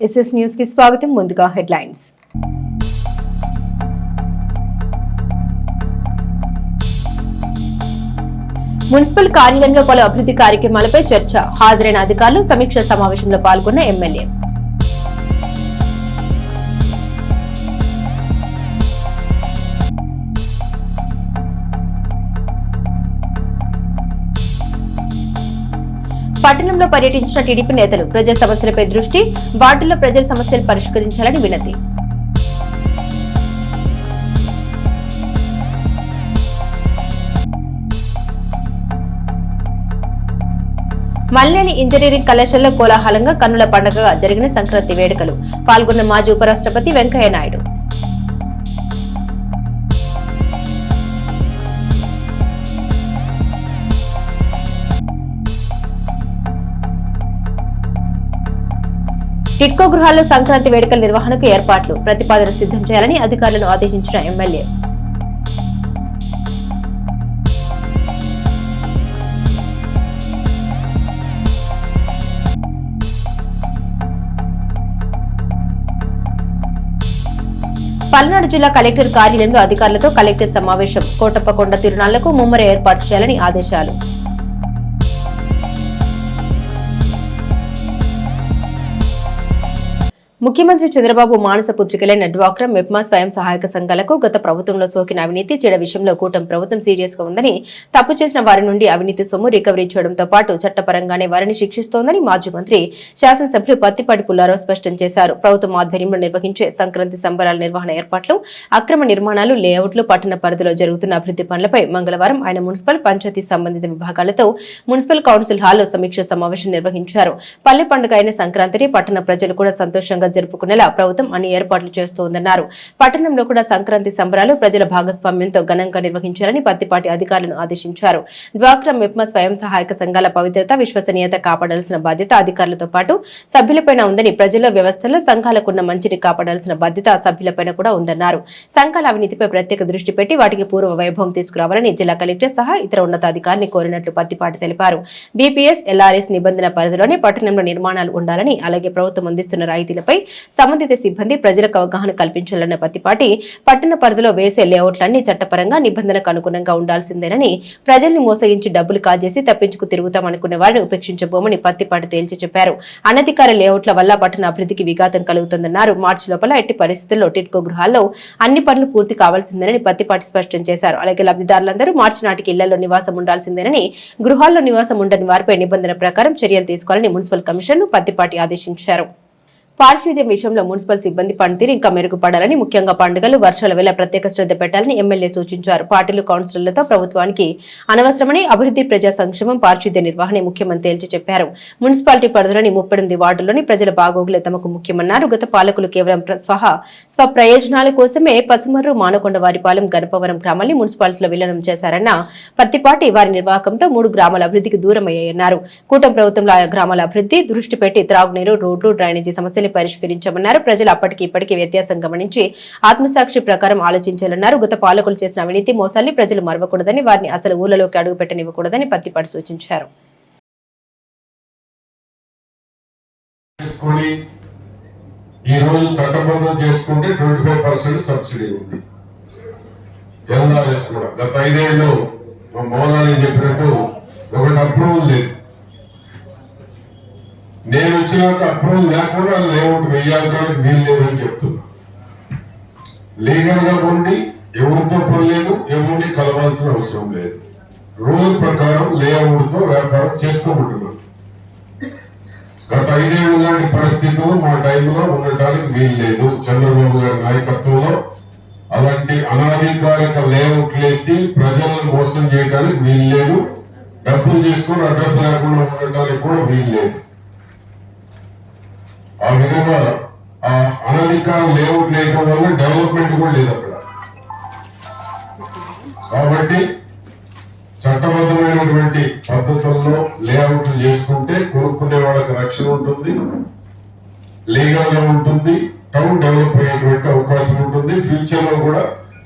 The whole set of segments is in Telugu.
ఎస్ఎస్ న్యూస్ కి స్వాగతం. ముందుగా హెడ్లైన్స్. మున్సిపల్ కార్యాలయంలో పలు అభివృద్ధి కార్యక్రమాలపై చర్చ. హాజరైన అధికారులు సమీక్ష సమావేశంలో పాల్గొన్న ఎమ్మెల్యే. పట్టణంలో పర్యటించిన టీడీపీ నేతలు ప్రజా సమస్యలపై దృష్టి, వార్డుల్లో ప్రజల సమస్యలు పరిష్కరించాలని వినతి. మల్లేని ఇంజనీరింగ్ కళాశాలలో కోలాహలంగా కన్నుల పండుగగా జరిగిన సంక్రాంతి వేడుకలు. పాల్గొన్న మాజీ ఉపరాష్ట్రపతి వెంకయ్య నాయుడు. టిడ్కో గృహాల్లో సంక్రాంతి వేడుకల నిర్వహణకు ఏర్పాట్లు, ప్రతిపాదన సిద్ధం చేయాలని అధికారులను ఆదేశించిన ఎమ్మెల్యే. పల్నాడు జిల్లా కలెక్టర్ కార్యాలయంలో అధికారులతో కలెక్టర్ సమావేశం. కోటప్పకొండ తిరునాళ్లకు ముమ్మర ఏర్పాటు చేయాలని ఆదేశాలు. ముఖ్యమంత్రి చంద్రబాబు మానస పుత్రికలైన డ్వాక్రా, మెప్మా స్వయం సహాయక సంఘాలకు గత ప్రభుత్వంలో సోకిన అవినీతి చెడ విషయంలో కూటమి ప్రభుత్వం సీరియస్ గా ఉందని, తప్పు చేసిన వారి నుండి అవినీతి సొమ్ము రికవరీ చేయడంతో పాటు చట్టపరంగానే వారిని శిక్షిస్తోందని మాజీ మంత్రి శాసనసభ్యులు పత్తిపాటి పుల్లారావు స్పష్టం చేశారు. ప్రభుత్వం ఆధ్వర్యంలో నిర్వహించే సంక్రాంతి సంబరాల నిర్వహణ ఏర్పాట్లు, అక్రమ నిర్మాణాలు, లేఅవుట్లు, పట్టణ పరిధిలో జరుగుతున్న అభివృద్ధి పనులపై మంగళవారం ఆయన మున్సిపల్, పంచాయతీ సంబంధిత విభాగాలతో మున్సిపల్ కౌన్సిల్ హాల్లో సమీక్ష సమావేశం నిర్వహించారు. పల్లె పండుగ అయిన సంక్రాంతిని పట్టణ ప్రజలు కూడా సంతోషంగా జరుపుకునేలా ప్రభుత్వం అన్ని ఏర్పాట్లు చేస్తోందన్నారు. పట్టణంలో కూడా సంక్రాంతి సంబరాలు ప్రజల భాగస్వామ్యంతో ఘనంగా నిర్వహించాలని పత్తిపాటి అధికారులను ఆదేశించారు. డ్వాక్రా, మెప్మా స్వయం సహాయక సంఘాల పవిత్రత, విశ్వసనీయత కాపాడాల్సిన బాధ్యత అధికారులతో పాటు సభ్యులపైన ఉందని, ప్రజల వ్యవస్థలో సంఘాలకున్న మంచిని కాపాడాల్సిన బాధ్యత సభ్యులపైన కూడా ఉందన్నారు. సంఘాల అవినీతిపై ప్రత్యేక దృష్టి పెట్టి వాటికి పూర్వ వైభవం తీసుకురావాలని జిల్లా కలెక్టర్ సహా ఇతర ఉన్నతాధికారిని కోరినట్లు పత్తిపాటి తెలిపారు. బీపీఎస్, ఎల్ఆర్ఎస్ నిబంధన పరిధిలోనే పట్టణంలో నిర్మాణాలు ఉండాలని, అలాగే ప్రభుత్వం అందిస్తున్న రాయితీలపై సంబంధిత సిబ్బంది ప్రజలకు అవగాహన కల్పించాలన్న పత్తిపాటి, పట్టణ పరిధిలో వేసే లేఅవుట్లన్నీ చట్టపరంగా నిబంధనకు అనుగుణంగా ఉండాల్సిందేనని, ప్రజల్ని మోసగించి డబ్బులు కాజేసి తప్పించుకు తిరుగుతామనుకునే వారిని ఉపేక్షించబోమని పత్తిపాటి తేల్చి చెప్పారు. అనధికార లేఅవుట్ల వల్ల పట్టణ అభివృద్ధికి విఘాతం కలుగుతుందన్నారు. మార్చి లోపల ఎట్టి పరిస్థితుల్లో టిడ్కో గృహాల్లో అన్ని పనులు పూర్తి కావాల్సిందేనని పత్తిపాటి స్పష్టం చేశారు. అలాగే లబ్ధిదారులందరూ మార్చి నాటికి ఇళ్లలో నివాసం ఉండాల్సిందేనని, గృహాల్లో నివాసం ఉండని వారిపై నిబంధన ప్రకారం చర్యలు తీసుకోవాలని మున్సిపల్ కమిషన్ను పత్తిపాటి ఆదేశించారు. పారిశుద్ధ్యం విషయంలో మున్సిపల్ సిబ్బంది పనితీరు ఇంకా మెరుగుపడాలని, ముఖ్యంగా పండుగలు, వర్షాల వేళ ప్రత్యేక శ్రద్ధ పెట్టాలని ఎమ్మెల్యే సూచించారు. పార్టీలు, కౌన్సిలర్లతో ప్రభుత్వానికి అనవసరమని, అభివృద్ధి, ప్రజా సంక్షేమం, పారిశుద్ధ్య నిర్వహణ ముఖ్యమని తేల్చి చెప్పారు. మున్సిపాలిటీ పరిధిలోని 38 వార్డుల్లోని ప్రజల బాగోగులే తమకు ముఖ్యమన్నారు. గత పాలకులు కేవలం స్వప్రయోజనాల కోసమే పసుమర్రు, మానకొండ, వారిపాలెం, గణపవరం గ్రామాల్ని మున్సిపాలిటీలో విలీనం చేశారన్న పత్తిపాటి, వారి నిర్వాహకంతో 3 గ్రామాల అభివృద్ధికి దూరమయ్యాయన్నారు. కూటమి ప్రభుత్వంలో ఆయా గ్రామాల అభివృద్ధి దృష్టి పెట్టి త్రాగునీరు, రోడ్లు, డ్రైనేజీ సమస్యలు పరిష్కరించామన్నారు. ప్రజలు అప్పటికి ఇప్పటికీ వ్యత్యాసం గమనించి ఆత్మసాక్షి ప్రకారం ఆలోచించాలన్నారు. గత పాలకులు చేసిన అవినీతి, మోసాల్ని ప్రజలు మరవకూడదని, వారిని అసలు ఊళ్ళలోకి అడుగు పెట్టనివ్వకూడదని పత్తిపాటి సూచించారు. ఈ రోజు చట్టబద్ధం చేసుకుంటే 25% సబ్సిడీ ఉంది. ఎల్ఆర్ఎస్ కూడా గత 5 ఏళ్ళు మోదాన్ని చెప్పినట్టు ఒకటి అప్రూవల్ లేదు. నేను వచ్చినాక అప్రూవల్ లేకుండా లేఅవుట్ వేయాలడానికి వీలు లేదని చెప్తున్నా. లీగల్ గా ఉండి ఎవరితో పని లేదు, ఎవరిని కలవాల్సిన అవసరం లేదు. రూల్ ప్రకారం లేఅవుట్ తో వ్యాపారం చేసుకోబడుతున్నారు. గత 5 ఏళ్ళు లాంటి పరిస్థితులు మా టైంలో ఉండటానికి వీలు లేదు. చంద్రబాబు గారి నాయకత్వంలో అలాంటి అనాధికారిక లేఅవుట్లు వేసి ప్రజలను మోసం చేయడానికి వీలు లేదు. డబ్బులు తీసుకుని అడ్రస్ లేకుండా ఉండటానికి కూడా వీలు లేదు. ఆ విధంగా ఆ అనధికార లేఅవుట్ లేయడం వల్ల డెవలప్మెంట్ కూడా లేదు అక్కడ. కాబట్టి చట్టబద్ధమైనటువంటి పద్ధతుల్లో లేఅవుట్లు చేసుకుంటే కొనుక్కునే వాళ్ళకి రక్షణ ఉంటుంది, లీగల్ గా ఉంటుంది, టౌన్ డెవలప్ అయ్యేటువంటి అవకాశం ఉంటుంది. ఫ్యూచర్ లో కూడా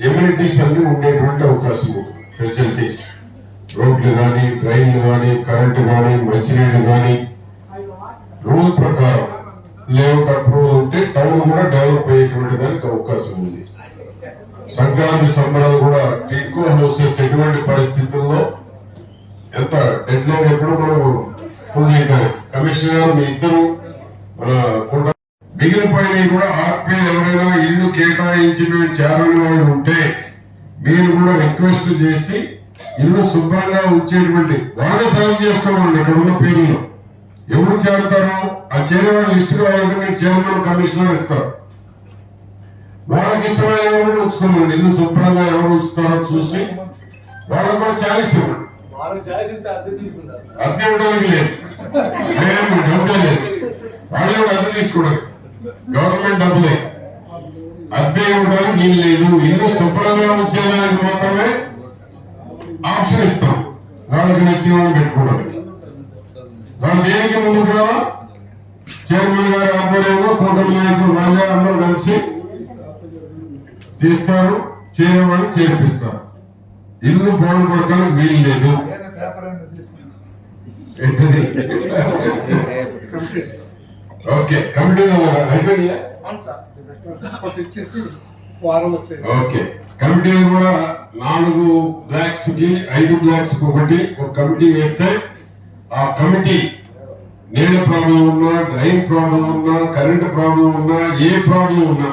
ఎమ్యూనిటీస్ అన్ని ఉండేటువంటి అవకాశం ఉంటుంది. ఫెసిలిటీస్, రోడ్లు కానీ, ట్రైన్లు కానీ, కరెంటు కానీ, మంచినీళ్లు కానీ రూల్ ప్రకారం లేఅవుట్ అప్రూవల్ ఉంటే టౌన్ కూడా డెవలప్ అయ్యేటువంటి దానికి అవకాశం ఉంది. సంక్రాంతి సంబరాలు కూడా టిడ్కో హౌసెస్ ఎటువంటి పరిస్థితుల్లో ఎంత డెడ్ లైన్ ఎప్పుడు మనం ఫుల్ చేయాలి. కమిషనర్ గారు మీ ఇద్దరు మన కూడా మిగిలిపోయినవి కూడా ఆర్పీ ఎవరైనా ఇల్లు కేటాయించి మేము చేరని వాళ్ళు ఉంటే మీరు కూడా రిక్వెస్ట్ చేసి ఇల్లు శుభ్రంగా ఉంచేటువంటి వాళ్ళే సాయం చేసుకోవాలి. ఇక్కడ ఉన్న పేర్లు ఎవరు చేరుతారో ఆ చేరే వాళ్ళ లిస్ట్ కావాలంటే మీరు చైర్మన్ కమిషనర్ ఇస్తారు. వాళ్ళకి ఇష్టమైన ఎవరు ఉంచుకోండి. ఇల్లు శుభ్రంగా ఎవరు ఉంచుతారో చూసి వాళ్ళకు కూడా ఛాయిస్ ఇవ్వండి. అద్దె ఇవ్వడానికి లేదు, డబ్బే లేదు. వాళ్ళే కూడా అద్దె తీసుకోవడానికి గవర్నమెంట్ డబ్బులే. అద్దె ఇవ్వడానికి ఇల్లు లేదు. ఇల్లు శుభ్రంగా ఉంచేదానికి మాత్రమే ఆప్షన్ ఇస్తాం. వాళ్ళకి నచ్చిన వాళ్ళు పెట్టుకోవడానికి. వాళ్ళు దేనికి ముందుకు రావా? చైర్మన్ గారి ఆధ్వర్యంలో కూటమి నాయకులు వాళ్ళే అందరూ కలిసి తీస్తారు, చేరేవాళ్ళు చేర్పిస్తారు. ఇల్లు బోర్డు పడతానికి వీలు లేదు. ఓకే, కమిటీ అయిపోయినాయా? ఓకే, కమిటీ కూడా 4 బ్లాక్స్ కి 5 బ్లాక్స్ కి ఒక కమిటీ వేస్తే ఆ కమిటీ నీళ్ళ ప్రాబ్లం ఉన్నా, డ్రైన్ ప్రాబ్లం ఉన్నా, కరెంట్ ప్రాబ్లం ఉన్నా, ఏ ప్రాబ్లం ఉన్నా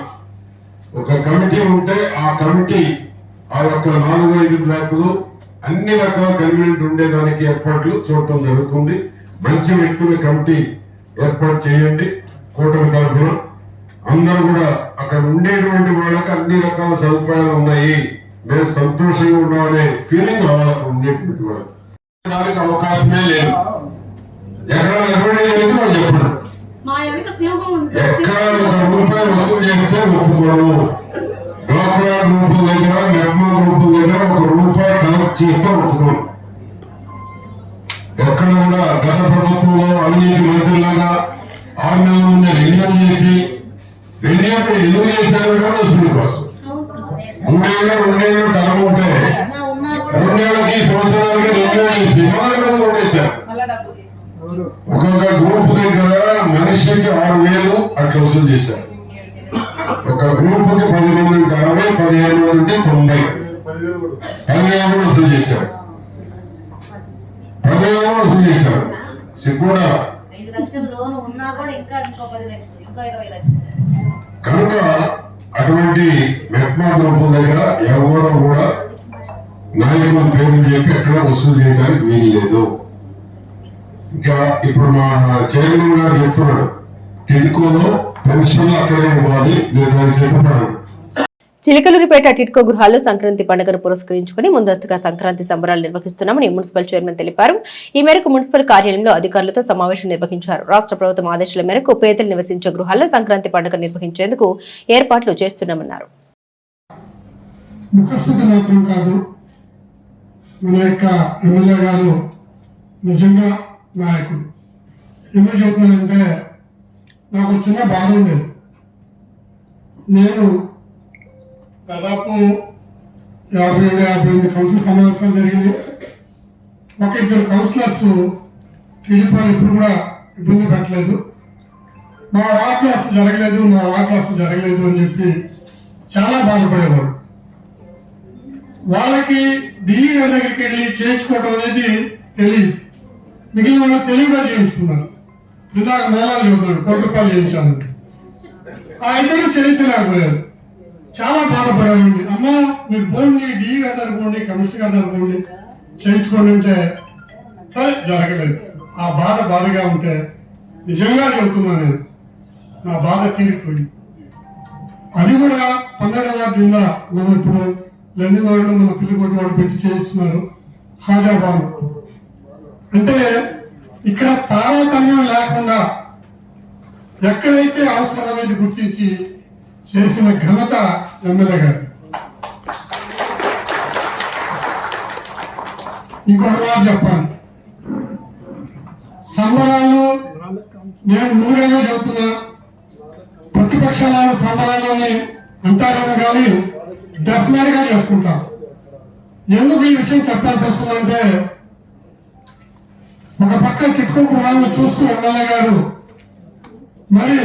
ఒక కమిటీ ఉంటే ఆ కమిటీ ఆ యొక్క 4-5 బ్లాకులు అన్ని రకాల కన్వీనియంట్ ఉండేదానికి ఏర్పాట్లు చూడటం జరుగుతుంది. మంచి వ్యక్తుల కమిటీ ఏర్పాటు చేయండి. కూటమి తరఫున అందరూ కూడా అక్కడ ఉండేటువంటి వాళ్ళకి అన్ని రకాల సదుపాయాలు ఉన్నాయి, మేము సంతోషంగా ఉన్నామనే ఫీలింగ్ రావాలి. అక్కడ ఉండేటువంటి వాళ్ళకి దానికి అవకాశమే లేదు. ఎక్కడ నిర్వహణ జరిగింది వాళ్ళు చెప్పండి. ఎక్కడ 1 రూపాయి వసూలు చేస్తే ఒప్పుకోను. డోక్రా గ్రూపుల దగ్గర, మెప్మా గ్రూపుల దగ్గర 1 రూపాయి కలెక్ట్ చేస్తే ఒప్పుకోను. ఎక్కడ కూడా గత ప్రభుత్వంలో అవినీతి మంత్రులాగా 6 నెలల ముందే రెన్యూవల్ చేసి రెన్యూవల్ చేశారు కూడా వసూలు కోసం. 3 ఏళ్ళు టర్మ్ ఉంటే 2 ఏళ్ళకి సంవత్సరాలకి రెన్యూవల్ చేసి ఓడేశారు. ఒక్కొక్క గ్రూప్ దగ్గర మనిషికి 6,000 అట్లా వసూలు చేశారు. ఒక గ్రూప్ కి 10 మంది ఉంటే 60, 15 మంది ఉంటే 90, 10,000 కూడా వసూలు చేశారు. 10,000 వసూలు చేశారు. సిగ్గుడా కనుక అటువంటి మెప్మా గ్రూపుల దగ్గర ఎవరు కూడా నాయకుల పేరు చెప్పి ఎక్కడ వసూలు చేయడానికి వీలు లేదు. ఇంకా ఇప్పుడు మా చైర్మన్ గారు చెప్తున్నాడు, టిడ్కోలో పెన్షన్ అక్కడే ఇవ్వాలి, నేను దానికి సిద్ధపడాను. చిలకలూరిపేట టిడ్కో గృహాల్లో సంక్రాంతి పండుగను పురస్కరించుకుని ముందస్తుగా సంక్రాంతి సంబరాలు నిర్వహిస్తున్నామని మున్సిపల్ చైర్మన్ తెలిపారు. ఈ మేరకు మున్సిపల్ కార్యాలయంలో అధికారులతో సమావేశం నిర్వహించారు. రాష్ట్ర ప్రభుత్వం ఆదేశాల మేరకు పేదలు నివసించే గృహాల్లో సంక్రాంతి పండుగ నిర్వహించేందుకు ఏర్పాట్లు చేస్తున్నామన్నారు. నాయకుడు ఎందుకు చెబుతున్నానంటే, నాకు చిన్న బాధ ఉండేది. నేను దాదాపు 57-58 కౌన్సిల్ సమావేశాలు జరిగింది. 1-2 కౌన్సిలర్స్ టీడీపీలు ఎప్పుడు కూడా ఇబ్బంది పెట్టలేదు. మా వార్డ్ క్లాస్ జరగలేదు అని చెప్పి చాలా బాధపడేవారు. వాళ్ళకి ఢిల్లీ దగ్గరికి వెళ్ళి చేయించుకోవడం అనేది తెలియదు. మిగిలిన వాళ్ళు తెలివిగా చేయించుకున్నారు. ఇందాక మేళాలు చెబుతున్నాడు, 1 కోటి రూపాయలు చేయించాను. ఆ ఇద్దరు చేయించలేకపోయారు. చాలా బాధపడాలండి. అమ్మ మీరు పోండి, డీ గారు పోండి, కమిషనర్ గారు పోండి, చేయించుకోండి అంటే సరే జరగలేదు. ఆ బాధగా ఉంటే నిజంగా చెబుతున్నా, నేను నా బాధ తీరిపోయింది. అది కూడా 12వ వార్డు కింద మనం ఇప్పుడు లెండి వాళ్ళు మన పిల్లికొట్టి వాళ్ళు పెట్టి చేయిస్తున్నారు. హాజాబాద్ అంటే ఇక్కడ తారతమ్యం లేకుండా ఎక్కడైతే అవసరం అనేది గుర్తించి చేసిన ఘనత ఎమ్మెల్యే గారు. ఇంకొక మాట చెప్పాలి, సంబరాలు నేను ముందుగానే చెబుతున్నా, ప్రతిపక్షాలను సంబరాలని అంటారేమో కానీ డెఫినెట్ గా చేసుకుంటాం. ఎందుకు ఈ విషయం చెప్పాల్సి వస్తుందంటే, ఒక పక్క టిడ్కో గృహాలను చూస్తూ ఎమ్మెల్యే గారు మరి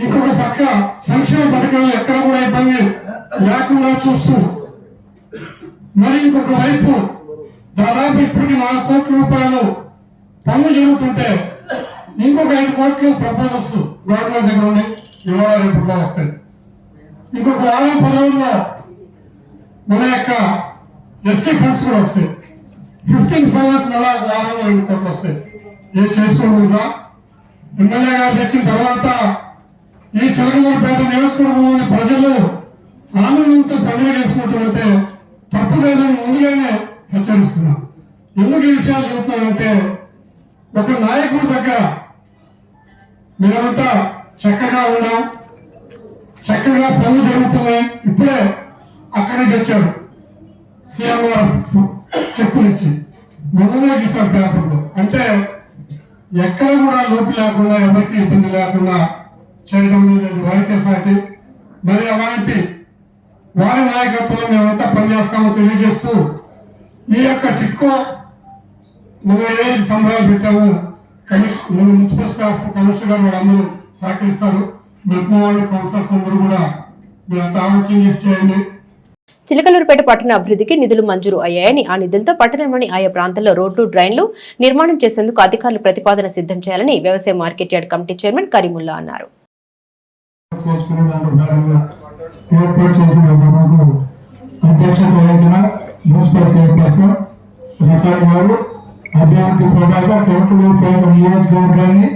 ఇంకొక పక్క సంక్షేమ పథకాలు ఎక్కడ కూడా ఇబ్బంది లేకుండా చూస్తూ మరి ఇంకొక వైపు దాదాపు ఇప్పటికి 4 కోట్ల రూపాయలు పనులు జరుగుతుంటే ఇంకొక 5 కోట్లు ప్రపోజల్స్ గవర్నమెంట్ దగ్గర ఉండి ఇవాళ రేపట్లో వస్తాయి. ఇంకొక వారం 10 రోజుల్లో మన యొక్క ఎస్సీ ఫండ్స్ కూడా వస్తాయి. 15 ఫైనాన్స్ మళ్ళా వారంలో 2 కోట్లు వస్తాయి. ఏం చేసుకోకూడదా? ఎమ్మెల్యే గారు తెచ్చిన తర్వాత ఈ చిలకలూరుపేట నియోజకవర్గంలోని ప్రజలు ఆనందంతో పండుగ చేసుకుంటుంటే తప్పు లేదని ముందుగానే హెచ్చరిస్తున్నాం. ఎందుకు ఈ విషయాలు చెబుతున్నానంటే ఒక నాయకుడి దగ్గర మేమంతా చక్కగా ఉన్నాం, చక్కగా పనులు జరుగుతున్నాయి. ఇప్పుడే అక్కడి నుంచి వచ్చాడు సీఎం గారు చెక్కులు ఇచ్చి మొదలే చూశారు పేపర్లో. అంటే ఎక్కడ కూడా లోటు లేకుండా ఎవరికి ఇబ్బంది లేకుండా చేయడం అనేది వారికే సాటి. మరి అలాంటి వారి నాయకత్వంలో మేమంతా పనిచేస్తామో తెలియజేస్తూ ఈ యొక్క టిట్కో మనం ఏది సంబరాలు పెట్టాము మున్సిపల్ స్టాఫ్ కమిషనర్ గారు వాళ్ళందరూ సహకరిస్తారు. మెట్మో వాళ్ళు కౌన్సిలర్స్ అందరూ కూడా మీరంతా ఆలోచన చేసి చేయండి. చిలకలూరుపేట పట్టణ అభివృద్ధికి నిధులు మంజూరు అయ్యాయని, ఆ నిధులతో పట్టణంలోని ఆయా ప్రాంతాల్లో రోడ్లు, డ్రైన్లు నిర్మాణం చేసేందుకు అధికారులు ప్రతిపాదన సిద్ధం చేయాలని వ్యవసాయ market yard committee chairman Karimulla అన్నారు. ఏర్పాటు చేసిన సభకు అధ్యక్షత వహించిన మున్సిపల్ చైర్పర్సన్ రకాలి గారు అభివృద్ధి ప్రదాత చిలకలూరుపేట నియోజకవర్గాన్ని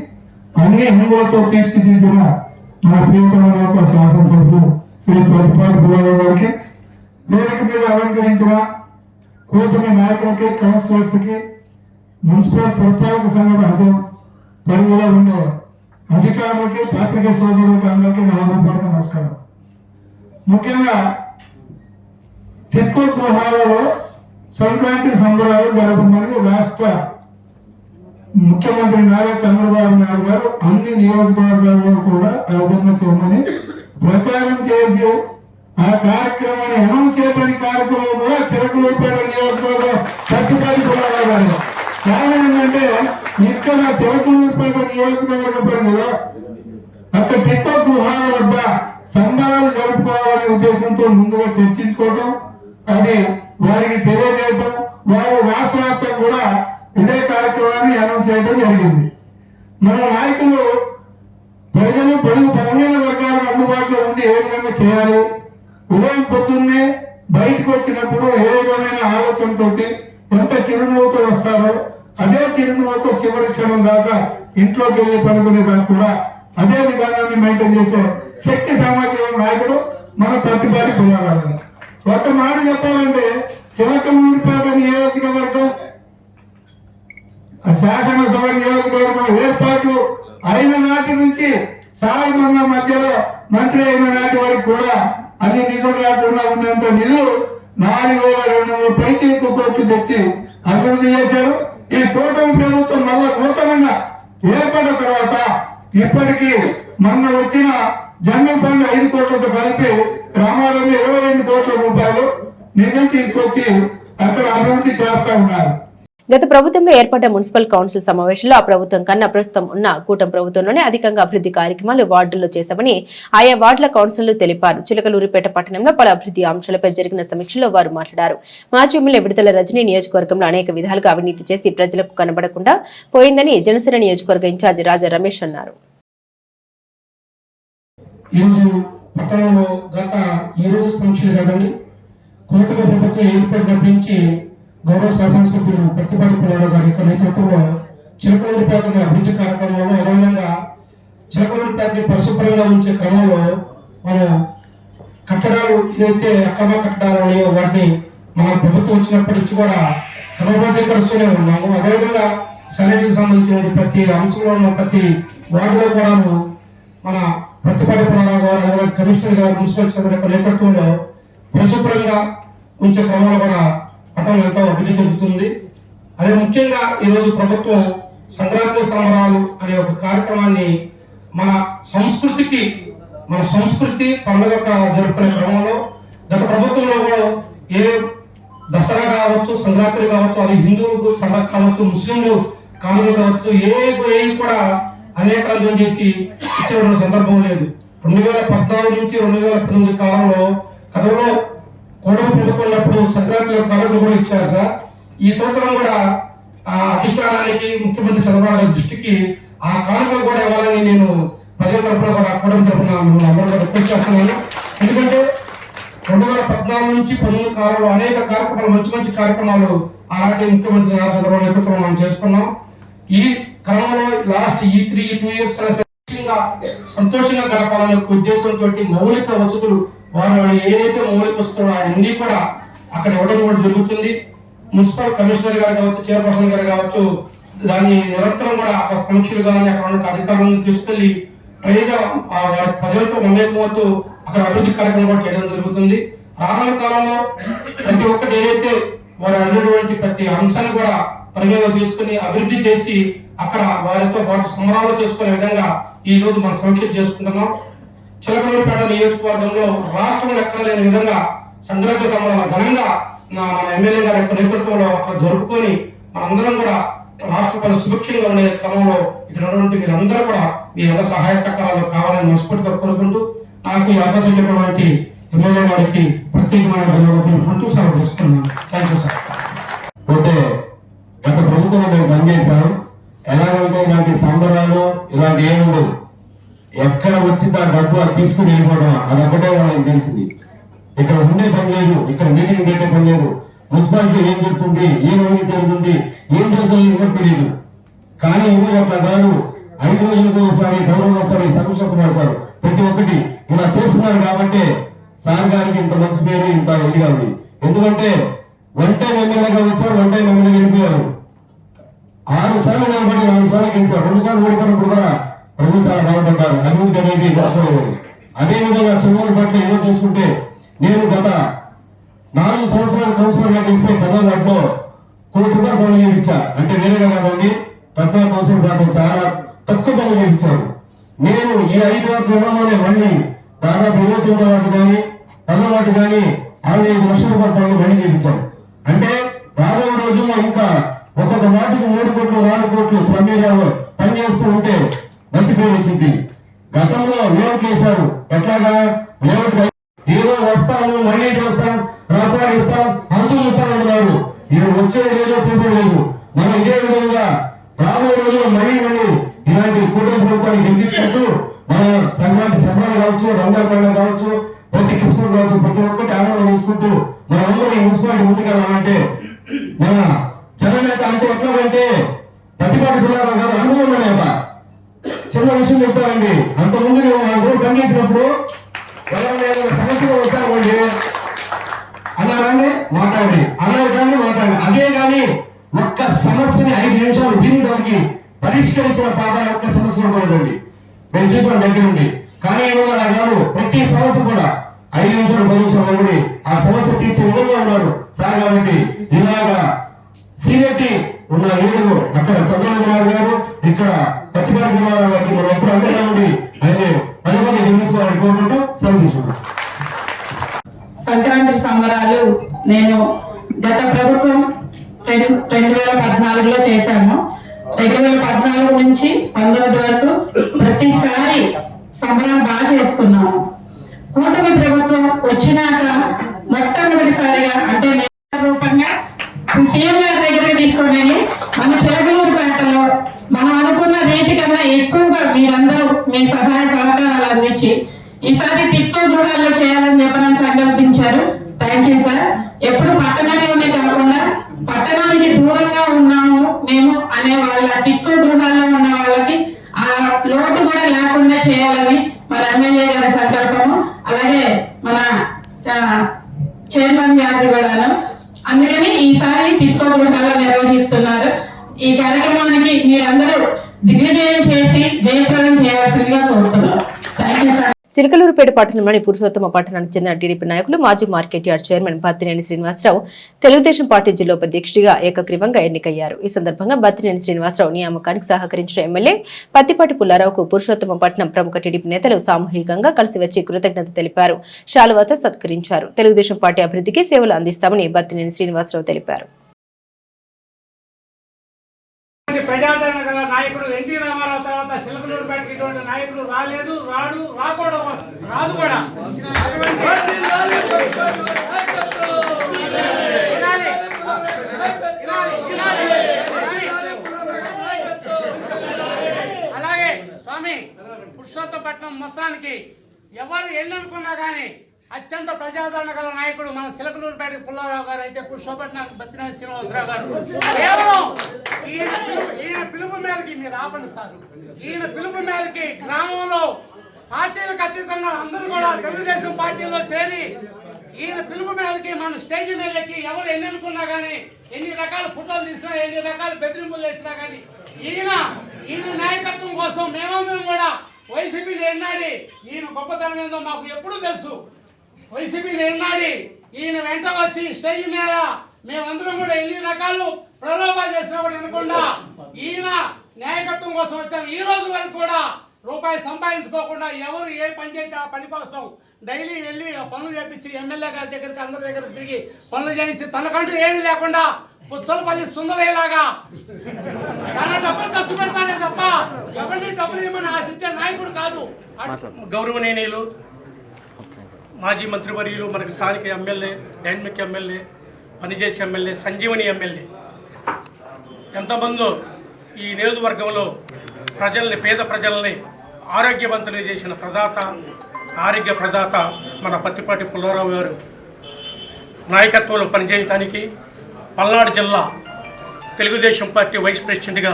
అన్ని హంగులతో తీర్చిదిద్దిన మన ప్రియతమైన యొక్క శాసనసభ్యులు శ్రీ ప్రతిపాటి పుల్లారావు గారికి, వేదిక మీద అలంకరించిన కూటమి నాయకులకి, కౌన్సిలర్స్ కి, మున్సిపల్ పురపాలక సంఘ పరిధిలో ఉండే అధికారులకి, పాత్రికేయ సోదరులకి అందరికీ నా హృదయపూర్వక నమస్కారం. ముఖ్యంగా టిట్కో గృహాలలో సంక్రాంతి సంబరాలు జరపమని రాష్ట్ర ముఖ్యమంత్రి నారా చంద్రబాబు నాయుడు గారు అన్ని నియోజకవర్గాల్లో కూడా ఆలోచన చేయమని ప్రచారం చేసి ఆ కార్యక్రమాన్ని అనౌన్స్ చేయడానికి కార్యక్రమం కూడా చిలకలూరుపేట నియోజకవర్గం పట్టుబడి పుల్లారావు గారు. కారణం ఏంటంటే ఇక్కడ చిలకలూరుపేట నియోజకవర్గ పరిధిలో అక్కడ టిట్కో గృహాల వద్ద సంబరాలు జరుపుకోవాలనే ఉద్దేశంతో ముందుగా చర్చించుకోవటం, అది వారికి తెలియజేయటం, వారు రాష్ట్ర వ్యాప్తంగా కూడా ఇదే కార్యక్రమాన్ని అనౌన్స్ చేయడం జరిగింది. మన నాయకులు ప్రజలు బడుగు బలహీన వర్గాలకు అందుబాటులో ఉండి ఏ విధంగా చేయాలి, ఉదయం పొద్దున్నే బయటకు వచ్చినప్పుడు ఏ విధమైన ఆలోచనతో ఎంత చిరునవ్వుతో వస్తారో అదే చిరునవ్వుతో చివరి క్షణం దాకా ఇంట్లోకి వెళ్ళి పడుకునే దాకా కూడా అదే విధానాన్ని మెయింటైన్ చేసే శక్తి సామాజిక నాయకుడు మన ప్రతిపాటి పుల్లారావు. ఒక మాట చెప్పాలంటే చిలకలూరుపేట నియోజకవర్గం శాసనసభ నియోజకవర్గం ఏర్పాటు అయిన నాటి నుంచి సాల్మన్న మధ్యలో మంత్రి అయిన నాటి వరకు కూడా అన్ని నిధులు రాకుండా ఉన్నంత నిధులు 4,200 పైచిలకు కోట్లు తెచ్చి అభివృద్ధి చేశారు. ఈ కూటమి ప్రభుత్వం మళ్ళా నూతనంగా ఏర్పడిన తర్వాత ఇప్పటికీ మొన్న వచ్చిన జంగల్ ఫండ్ 5 కోట్లతో కలిపి గ్రామాలలో 22 కోట్ల రూపాయలు నిధులు తీసుకొచ్చి అక్కడ అభివృద్ధి చేస్తా ఉన్నారు. గత ప్రభుత్వంలో ఏర్పడ్డ మున్సిపల్ కౌన్సిల్ సమావేశంలో ఆ ప్రభుత్వం కన్నా ప్రస్తుతం ఉన్న కూటమి ప్రభుత్వంలోనే అధికంగా అభివృద్ధి కార్యక్రమాలు వార్డుల్లో చేశామని ఆయా వార్డుల కౌన్సిలర్లు తెలిపారు. చిలకలూరుపేట పట్టణంలో పలు అభివృద్ధి అంశాలపై జరిగిన సమీక్షలో వారు మాట్లాడారు. మాజీ ఎమ్మెల్యే విడుదల రజనీ నియోజకవర్గంలో అనేక విధాలుగా అవినీతి చేసి ప్రజలకు కనబడకుండా పోయిందని జనసేన నియోజకవర్గ ఇన్ఛార్జి రాజా రమేష్ అన్నారు. గౌరవ శాసనసభ్యులు ప్రతిపాటి పుల్లారావు గారి యొక్క నేతృత్వంలో చిలకలూరుపేటని అభివృద్ధి కార్యక్రమంలో అదేవిధంగా చిలకలూరుపేటని పరిశుభ్రంగా ఉంచే క్రమంలో మనం కట్టడాలు ఏదైతే అక్రమ కట్టడాలు ఉన్నాయో వాటిని మన ప్రభుత్వం వచ్చినప్పటి నుంచి కూడా క్రమబద్ధీకరిస్తూనే ఉన్నాము. అదేవిధంగా శానిటరీకి సంబంధించిన ప్రతి అంశంలో ప్రతి వార్డులో కూడా మన ప్రతిపాటి పుల్లారావు గారు అలాగే కమిషనర్ గారు మున్సిపల్ చైర్మన్ యొక్క నేతృత్వంలో పరిశుభ్రంగా ఉంచే క్రమంలో కూడా పట్టణం ఎంతో అభివృద్ధి చెందుతుంది. అదే ముఖ్యంగా ఈరోజు ప్రభుత్వం సంక్రాంతి సంబరాలు అనే ఒక కార్యక్రమాన్ని మన సంస్కృతి పండుగ జరుపుకునే క్రమంలో గత ప్రభుత్వంలో కూడా ఏ దసరా కావచ్చు, సంక్రాంతి కావచ్చు, అది హిందువులకు పండుగ కావచ్చు, ముస్లింలు కానులు కావచ్చు, ఏ కూడా అనేక రకాలు చేసి చేయడం సందర్భం లేదు. 2014 నుంచి 2019 కాలంలో గతంలో కూటమి ప్రభుత్వం ఉన్నప్పుడు సంక్రాంతిలో కానుకలు కూడా ఇచ్చారు సార్. ఈ సంవత్సరం కూడా అధిష్టానానికి ముఖ్యమంత్రి చంద్రబాబు గారి దృష్టికి ఆ కానుకలు కూడా ఇవ్వాలని నేను ప్రజల తరఫున కూడా కూటమి తరఫున అందరూ కూడా రిక్వెస్ట్ చేస్తున్నాను. ఎందుకంటే 2014 నుంచి 19 కాలంలో అనేక కార్యక్రమాలు, మంచి కార్యక్రమాలు ఆనాటి ముఖ్యమంత్రి నారా చంద్రబాబు నేతృత్వంలో మనం చేసుకున్నాం. ఈ క్రమంలో లాస్ట్ ఈ 2 years సంతోషంగా గడపాలనే ఉద్దేశంతో మౌలిక వసతులు వారు ఏదైతే మౌలిక వసతులు అన్ని కూడా అక్కడ ఇవ్వడం కూడా జరుగుతుంది. మున్సిపల్ కమిషనర్ గారు కావచ్చు, చైర్పర్సన్ గారు కావచ్చు, దాన్ని నిరంతరం కూడా సమీక్షలు కానీ అక్కడ ఉన్న అధికారులను తీసుకెళ్లి ప్రజలతో మమేకమవుతూ అక్కడ అభివృద్ధి కార్యక్రమం కూడా చేయడం జరుగుతుంది. రానున్న కాలంలో ప్రతి ఒక్కటి ఏదైతే వారు అన్నటువంటి ప్రతి అంశాన్ని కూడా పరిగణలో తీసుకుని అభివృద్ధి చేసి అక్కడ వారితో పాటు సంబరాలు చేసుకునే విధంగా ఈ రోజు మనం సమీక్ష చేసుకుంటున్నాం. చిలకలూరుపేట నియోజకవర్గంలో రాష్ట్రంలో ఎక్కడ లేని విధంగా సంక్రాంతి సంబరాలు ఘనంగా మన ఎమ్మెల్యే గారి యొక్క నేతృత్వంలో అక్కడ జరుపుకొని మనందరం కూడా రాష్ట్ర ప్రజలు సుభిక్షంగా ఉండే క్రమంలో ఇక్కడ ఉన్నటువంటి మీరందరూ కూడా మీ అందరూ సహాయ సహకారాలు కావాలని మనస్ఫూర్తిగా కోరుకుంటూ నాకు ఈ అవకాశం ఇచ్చినటువంటి ఎమ్మెల్యే గారికి ప్రత్యేకమైన ధన్యవాదాలు తెలుపుకుంటూ సెలవు తీసుకున్నాను. Thank you sir. పోతే గత ప్రభుత్వం మేము పనిచేశాం. ఎలాగంటే ఇలాంటి సంబరాలు ఇలాంటి ఏముండవు. ఎక్కడ వచ్చింది ఆ డబ్బు అది తీసుకుని వెళ్ళిపోవడం, అదొక్కటే వాళ్ళకి తెలిసింది. ఇక్కడ ఉండే పని లేదు, ఇక్కడ మీటింగ్ పెట్టే పని లేదు. మున్సిపాలిటీ ఏం జరుగుతుంది, ఏం అవినీతి జరుగుతుంది, ఏం జరుగుతుంది కూడా తెలియదు. కానీ ఇవ్వరు అట్లా కాదు. 5 రోజులకు ఒకసారి, 10 రోజులకు ఒకసారి సమీక్ష సమావేశాలు ప్రతి ఒక్కటి ఇలా చేస్తున్నారు. కాబట్టి సార్ గారికి ఇంత మంచి పేరు, ఇంత ఇదిగా ఉంది. ఎందుకంటే 1 టైం ఎమ్మెల్యేగా వచ్చారు, 1 టైం ఎమ్మెల్యే వెళ్ళిపోయారు. 6 సార్లు నిలబడి 4 సార్లు గెలిచారు. 2 సార్లు ఓడిపోయినప్పుడు కూడా ప్రజలు చాలా బాధపడ్డారు. అభివృద్ధి అనేది వస్తలేదు. అదే విధంగా చెన్నూరు పట్ల ఏమో చూసుకుంటే నేను గత 4 సంవత్సరాలు కౌన్సిలర్ గా చేస్తే 10వ వార్డులో ₹1 కోటి పనులు చేయించా. అంటే నేనేగా కాదండి, తక్కువ కౌన్సిలర్ పార్టీ చాలా తక్కువ పనులు చేయించారు. నేను ఈ 5 వార్డులోనే మళ్ళీ దాదాపు 29వ వార్డు కానీ 10వ వార్డు కానీ 65 లక్షల పనులు మళ్ళీ చేయించాను. అంటే రాబోయే రోజుల్లో ఇంకా ఒక్కొక్క వార్డుకు 3 కోట్లు 4 కోట్లు సమీరాలు పనిచేస్తూ ఉంటే మంచి పేరు వచ్చింది. గతంలో లేఅవుట్లు వేశారు. ఎట్లాగా లేఅవుట్ ఏదో వస్తాము, మళ్ళీ చేస్తాం, రాఫాలు ఇస్తాం, అంతు చూస్తామంటున్నారు. వీళ్ళు వచ్చేది లేదో చేసేది లేదు. మనం ఇదే విధంగా రాబోయే రోజుల్లో మళ్ళీ ఇలాంటి కూటమి ప్రభుత్వాన్ని గెలిపించుకుంటూ మన సంక్రాంతి సంబరాలు కావచ్చు, రంజాన్ పండుగ కావచ్చు, ప్రతి క్రిస్మస్ కావచ్చు, ప్రతి ఒక్కటి ఆనందం తీసుకుంటూ మనమందరూ ఈ మున్సిపాలిటీ ముందుకెళ్ళాలంటే మన జననేత అంటే ఎట్లాగంటే ప్రతిపాటి పిల్లలు గారు అనుభవం నేత. చిన్న విషయం చెప్తారండి. అంతకుముందు మేము పనిచేసినప్పుడు ఎవరైనా సమస్యలు వచ్చారండి అన్నారండి మాట్లాడి, అన్నారు కానీ మాట్లాడి, అదే కానీ ఒక్క సమస్యని 5 నిమిషాలు విని దానికి పరిష్కరించిన పాప ఒక్క సమస్య పడదండి. మేము చూసాం దగ్గర నుండి. కానీ ఇవాళ గారు ప్రతి సమస్య కూడా 5 నిమిషాలు 10 నిమిషాలు కూడా ఆ సమస్య తీర్చే విధంగా ఉన్నారు సార్. కాబట్టి ఇలాగా సీనియర్టీ ఉన్న లీడర్లు అక్కడ చంద్రబాబు గారు, ఇక్కడ ప్రతిపాటి కుమార్ గారికి మనం ఎప్పుడు అంతగా ఉంది ఆయన 10 మంది నిర్మించుకోవాలని కోరుకుంటూ సెలవు తీసుకుంటాం. సంక్రాంతి సంబరాలు నేను గత ప్రభుత్వం 2014లో చేశాము. 2014 నుంచి 19 వరకు ప్రతిసారి సంబరం బాగా చేసుకున్నాము. కూటమి ప్రభుత్వం వచ్చినాక మొట్టమొదటిసారిగా అంటే రూపంగా సీఎం గారి దగ్గరికి తీసుకొని వెళ్ళి మన చిలకలూరుపేటలో మనం అనుకున్న రేటు కన్నా ఎక్కువగా మీరందరూ మీ సహాయ సహకారాలు అందించి ఈసారి టిక్కో గృహాల్లో చేయాలని చెప్పడానికి సంకల్పించారు. Thank you sir. ఎప్పుడు పట్టణంలోనే కాకుండా పట్టణానికి దూరంగా ఉన్నాము మేము అనే వాళ్ళ టిక్కో గృహాల్లో ఉన్న వాళ్ళకి ఆ లోటు కూడా లేకుండా చేయాలని మన ఎమ్మెల్యే గారి సంకల్పము, అలాగే మన చైర్మన్ గారిది కూడాను. అందుకని ఈసారి టిక్కో గృహాల్లో నిర్వహిస్తున్నారు. ఈ కార్యక్రమానికి మీరందరూ దిగ్విజయం చేసి జయప్రదం చేయవలసిందిగా కోరుతున్నారు. Thank you sir. చిలకలూరుపేట పట్టణంలోని పురుషోత్తమ పట్టణానికి చెందిన టీడీపీ నాయకులు మాజీ market yard chairman Battineni Srinivasarao Telugu Desam party జిల్లా ఉపాధ్యక్షుడిగా ఏకగ్రీవంగా ఎన్నికయ్యారు. ఈ సందర్భంగా బత్తినేని శ్రీనివాసరావు నియామకానికి సహకరించిన ఎమ్మెల్యే పత్తిపాటి పుల్లారావుకు పురుషోత్తమ పట్టణం ప్రముఖ టీడీపీ నేతలు సామూహికంగా కలిసి వచ్చి కృతజ్ఞత తెలిపారు. శాలువాతో సత్కరించారు. తెలుగుదేశం పార్టీ అభివృద్ధికి సేవలు అందిస్తామని బత్తినేని శ్రీనివాసరావు తెలిపారు. ప్రజాదరణ గల నాయకుడు ఎన్టీ రామారావు తర్వాత చిలకలూరుపేట నాకు ఇటువంటి నాయకుడు రాలేదు, రాకూడదు, రాదు కూడా. అలాగే స్వామి పురుషోత్తపట్నం మొత్తానికి ఎవరు ఎన్ననుకున్నా కానీ అత్యంత ప్రజాదరణ గల నాయకుడు మన సిలకలూరుపేట పుల్లారావు గారు అయితే పురుషోత్తపట్నం బత్తినేని శ్రీనివాసరావు గారు. కేవలం ఈయన పిలుపు మేరకి మీరు ఆపండి సార్. ఈయన పిలుపు మేరకి గ్రామంలో పార్టీలకు అతీతంగా అందరూ కూడా తెలుగుదేశం పార్టీలో చేరి ఈయన పిలుపు మేరకి మన స్టేజ్ మీదకి ఎవరు ఎన్ని అనుకున్నా కానీ, ఎన్ని రకాల ఫోటోలు తీసినా, ఎన్ని రకాల బెదిరింపులు చేసినా కానీ ఈయన నాయకత్వం కోసం మేమందరం కూడా వైసీపీని ఎన్నాడి ఈయన గొప్పతనం ఏందో మాకు ఎప్పుడూ తెలుసు. వైసీపీని ఎన్నాడి ఈయన వెంట వచ్చి స్టేజ్ మీద మేమందరం కూడా ఎన్ని రకాలు ప్రలోభాలు చేసినా కూడా వినకుండా ఈయన నాయకత్వం కోసం వచ్చాము. ఈ రోజు వరకు కూడా రూపాయి సంపాదించుకోకుండా ఎవరు ఏ పని చేస్తే ఆ పని కోసం డైలీ వెళ్ళి పనులు చేపించి ఎమ్మెల్యే గారి దగ్గరికి అందరి దగ్గర తిరిగి పనులు చేయించి తనకంటూ ఏమీ లేకుండా పుచ్చలపల్లి సుందరయ్యలాగా తన డబ్బులు ఖర్చు పెడతానే తప్ప ఎవరిని డబ్బులు ఇవ్వమని ఆశించే నాయకుడు కాదు. గౌరవనీయులు మాజీ మంత్రివర్యులు, మనకు స్థానిక ఎమ్మెల్యే, డైనమిక్ ఎమ్మెల్యే, పనిచేసే ఎమ్మెల్యే, సంజీవని ఎమ్మెల్యే, ఎంతమందో ఈ నియోజకవర్గంలో ప్రజల్ని, పేద ప్రజల్ని ఆరోగ్యవంతులు చేసిన ఆరోగ్య ప్రదాత మన పత్తిపాటి పుల్లారావు గారు నాయకత్వంలో పనిచేయడానికి పల్నాడు జిల్లా తెలుగుదేశం పార్టీ వైస్ ప్రెసిడెంట్గా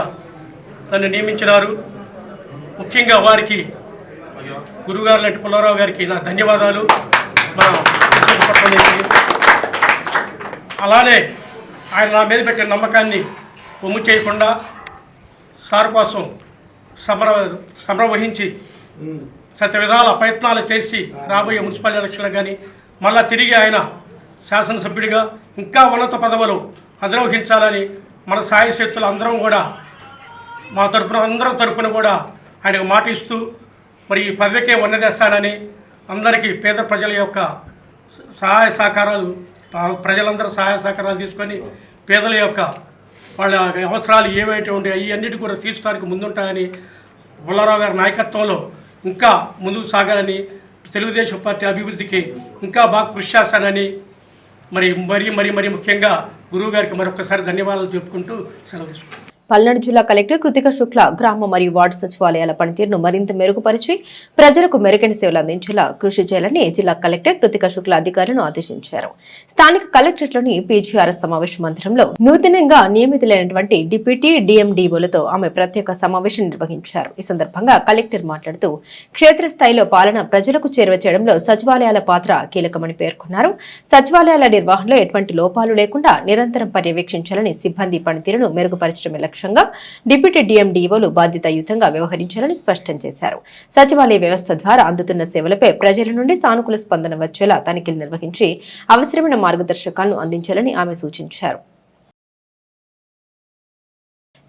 నన్ను నియమించినారు. ముఖ్యంగా వారికి, గురుగారు లాంటి పుల్లారావు గారికి నా ధన్యవాదాలు. అలానే ఆయన నా మీద పెట్టిన నమ్మకాన్ని ఒమ్ము చేయకుండా సార్ కోసం సమరం వహించి సత్య విధాల ప్రయత్నాలు చేసి రాబోయే మున్సిపల్ ఎలక్షన్లు కానీ మళ్ళా తిరిగి ఆయన శాసనసభ్యుడిగా ఇంకా ఉన్నత పదవులు అధిరోహించాలని మన సాయశక్తులు అందరం కూడా మా అందరం తరపున కూడా ఆయనకు మాట ఇస్తూ మరి ఈ పదవికే ఉన్నదేస్తానని అందరికీ పేద ప్రజల యొక్క సహాయ సహకారాలు, ప్రజలందరూ సహాయ సహకారాలు తీసుకొని పేదల యొక్క వాళ్ళ అవసరాలు ఏవైతే ఉంటాయో ఇవన్నిటి కూడా తీర్చడానికి ముందుంటాయని, పుల్లారావు గారి నాయకత్వంలో ఇంకా ముందుకు సాగాలని, తెలుగుదేశం పార్టీ అభివృద్ధికి ఇంకా బాగా కృషి చేస్తానని మరి ముఖ్యంగా గురువు గారికి మరొకసారి ధన్యవాదాలు చెప్పుకుంటూ సెలవు తీసుకుంటాను. పల్నాడు జిల్లా కలెక్టర్ కృతిక శుక్ల గ్రామ మరియు వార్డు సచివాలయాల పనితీరును మరింత మెరుగుపరిచి ప్రజలకు మెరుగైన సేవలు అందించేలా కృషి చేయాలని జిల్లా కలెక్టర్ కృతిక శుక్ల అధికారులను ఆదేశించారు. స్థానిక కలెక్టరేట్లోని పీజీఆర్ఎస్ సమావేశ మందిరంలో నూతనంగా నియమితులైనటువంటి డిప్యూటీ డిఎండిఓలతో ఆమె ప్రత్యేక సమావేశం నిర్వహించారు. ఈ సందర్భంగా కలెక్టర్ మాట్లాడుతూ క్షేత్రస్థాయిలో పాలన ప్రజలకు చేరువ చేయడంలో సచివాలయాల పాత్ర కీలకమని పేర్కొన్నారు. సచివాలయాల నిర్వహణలో ఎటువంటి లోపాలు లేకుండా నిరంతరం పర్యవేక్షించాలని, సిబ్బంది పనితీరును మెరుగుపరచడమే లక్ష్యంగా డిప్యూటీ డిఎండిఓలు బాధ్యతాయుతంగా వ్యవహరించాలని స్పష్టం చేశారు. సచివాలయ వ్యవస్థ ద్వారా అందుతున్న సేవలపై ప్రజల నుండి సానుకూల స్పందన వచ్చేలా తనిఖీలు నిర్వహించి అవసరమైన మార్గదర్శకాలను అందించాలని ఆమె సూచించారు.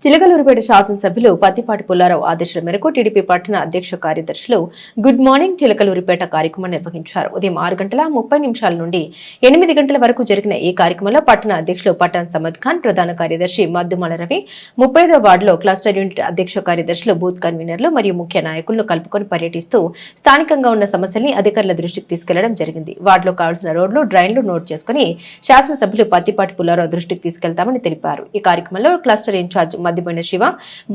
చిలకలూరిపేట శాసనసభ్యులు పత్తిపాటి పుల్లారావు ఆదేశాల మేరకు టీడీపీ పట్టణ అధ్యక్ష కార్యదర్శులు గుడ్ మార్నింగ్ చిలకలూరిపేట కార్యక్రమం నిర్వహించారు. ఉదయం 6:30 నుండి 8 గంటల వరకు జరిగిన ఈ కార్యక్రమంలో పట్టణ అధ్యక్షులు పఠాన్ సమద్ ఖాన్, ప్రధాన కార్యదర్శి మద్దుమాల రవి, 35వ వార్డులో క్లస్టర్ యూనిట్ అధ్యక్ష కార్యదర్శులు, బూత్ కన్వీనర్లు మరియు ముఖ్య నాయకులను కలుపుకొని పర్యటిస్తూ స్థానికంగా ఉన్న సమస్యల్ని అధికారుల దృష్టికి తీసుకెళ్లడం జరిగింది. వార్డులో కావాల్సిన రోడ్లు, డ్రైన్లు నోట్ చేసుకుని శాసనసభ్యులు పత్తిపాటి పుల్లారావు దృష్టికి తీసుకెళ్తామని తెలిపారు. ఈ కార్యక్రమంలో క్లస్టర్ ఇన్ఛార్జ్ మద్దిబోయిన శివ,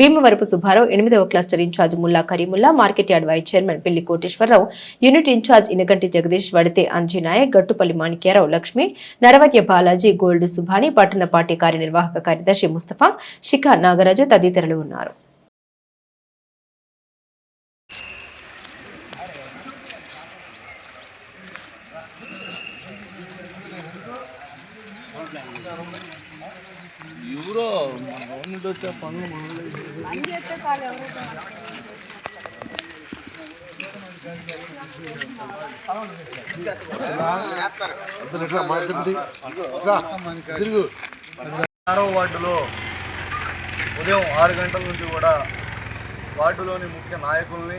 భీమవరపు సుబ్బారావు, 8వ cluster in-charge Mulla Karimulla, market yard vice chairman Pilli Koteswararao, unit in-charge Inaganti Jagadish, Vadithe Anjinayak, Gattupalli Manikyarao, Lakshmi, Naravarya Balaji, gold Subhani, పట్టణ పార్టీ కార్యనిర్వాహక కార్యదర్శి ముస్తఫా, శిఖా నాగరాజు తదితరులు ఉన్నారు. ఎవరో గవర్నమెంట్ వచ్చే పనులు వార్డులో ఉదయం 6 గంటల నుంచి కూడా వార్డులోని ముఖ్య నాయకుల్ని,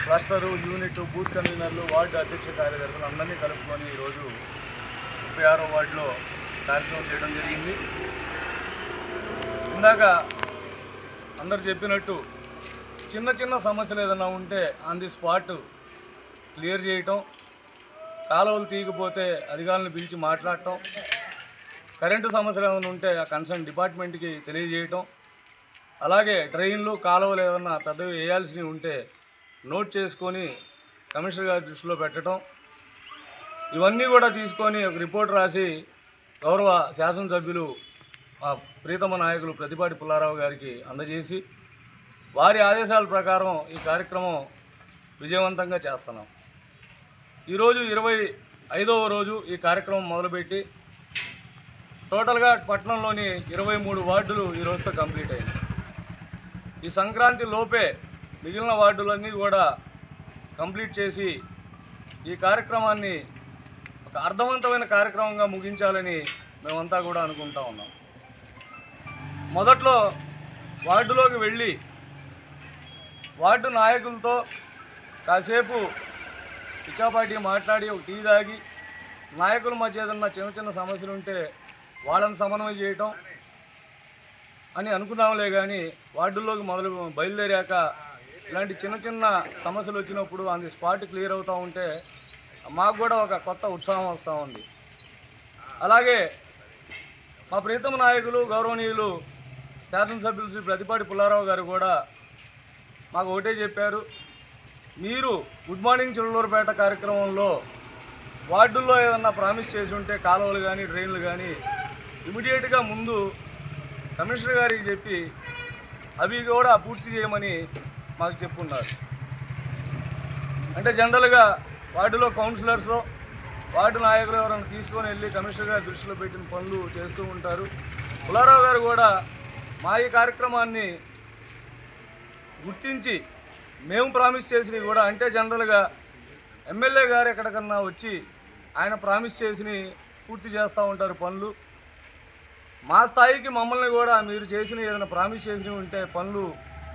క్లస్టరు, యూనిట్, బూత్ కన్వీనర్లు, వార్డు అధ్యక్ష కార్యదర్శులు అందరినీ కలుపుకొని ఈరోజు 36వ వార్డులో కార్యక్రమం చేయడం జరిగింది. ఇందాక అందరు చెప్పినట్టు చిన్న చిన్న సమస్యలు ఏదైనా ఉంటే ఆన్ ది స్పాట్ క్లియర్ చేయటం, కాలువలు తీయకపోతే అధికారులను పిలిచి మాట్లాడటం, కరెంటు సమస్యలు ఏమైనా ఉంటే ఆ కన్సర్న్ డిపార్ట్మెంట్కి తెలియజేయటం, అలాగే డ్రైన్లు కాలువలు ఏదైనా పెద్దవి వేయాల్సినవి ఉంటే నోట్ చేసుకొని కమిషనర్ గారి దృష్టిలో పెట్టడం, ఇవన్నీ కూడా తీసుకొని ఒక రిపోర్ట్ రాసి గౌరవ శాసనసభ్యులు మా ప్రీతమ నాయకులు ప్రతిపాటి పుల్లారావు గారికి అందజేసి వారి ఆదేశాల ప్రకారం ఈ కార్యక్రమం విజయవంతంగా చేస్తున్నాం. ఈరోజు 25వ రోజు ఈ కార్యక్రమం మొదలుపెట్టి టోటల్గా పట్టణంలోని 23 వార్డులు ఈ రోజుతో కంప్లీట్ అయింది. ఈ సంక్రాంతి లోపే మిగిలిన వార్డులన్నీ కూడా కంప్లీట్ చేసి ఈ కార్యక్రమాన్ని ఒక అర్థవంతమైన కార్యక్రమంగా ముగించాలని మేమంతా కూడా అనుకుంటా ఉన్నాం. మొదట్లో వార్డులోకి వెళ్ళి వార్డు నాయకులతో కాసేపు పిచ్చాపాటి మాట్లాడి ఒక టీ తాగి నాయకుల మధ్య ఏదన్నా చిన్న చిన్న సమస్యలు ఉంటే వాళ్ళని సమన్వయం చేయటం అని అనుకున్నాంలే, కానీ వార్డుల్లోకి బయలుదేరాక ఇలాంటి చిన్న చిన్న సమస్యలు వచ్చినప్పుడు ఆన్ ది స్పాట్ క్లియర్ అవుతూ ఉంటే మాకు కూడా ఒక కొత్త ఉత్సాహం వస్తూ ఉంది. అలాగే మా ప్రీతమ నాయకులు గౌరవనీయులు శాసనసభ్యులు శ్రీ ప్రతిపాటి పుల్లారావు గారు కూడా మాకు ఒకటే చెప్పారు, మీరు గుడ్ మార్నింగ్ చిల్లూరుపేట కార్యక్రమంలో వార్డుల్లో ఏదన్నా ప్రామిస్ చేసి ఉంటే కాలువలు కానీ డ్రైన్లు కానీ ఇమీడియట్గా ముందు కమిషనర్ గారికి చెప్పి అవి కూడా పూర్తి చేయమని మాకు చెప్పున్నారు. అంటే జనరల్గా వార్డులో కౌన్సిలర్స్, వార్డు నాయకులు ఎవరైనా తీసుకొని వెళ్ళి కమిషనర్ గారి దృష్టిలో పెట్టిన పనులు చేస్తూ ఉంటారు. పుల్లారావు గారు కూడా మా ఈ కార్యక్రమాన్ని గుర్తించి మేము ప్రామిస్ చేసినవి కూడా, అంటే జనరల్గా ఎమ్మెల్యే గారు ఎక్కడికన్నా వచ్చి ఆయన ప్రామిస్ చేసినవి పూర్తి చేస్తూ ఉంటారు పనులు. మా స్థాయికి మమ్మల్ని కూడా మీరు చేసిన ఏదైనా ప్రామిస్ చేసినవి ఉంటే పనులు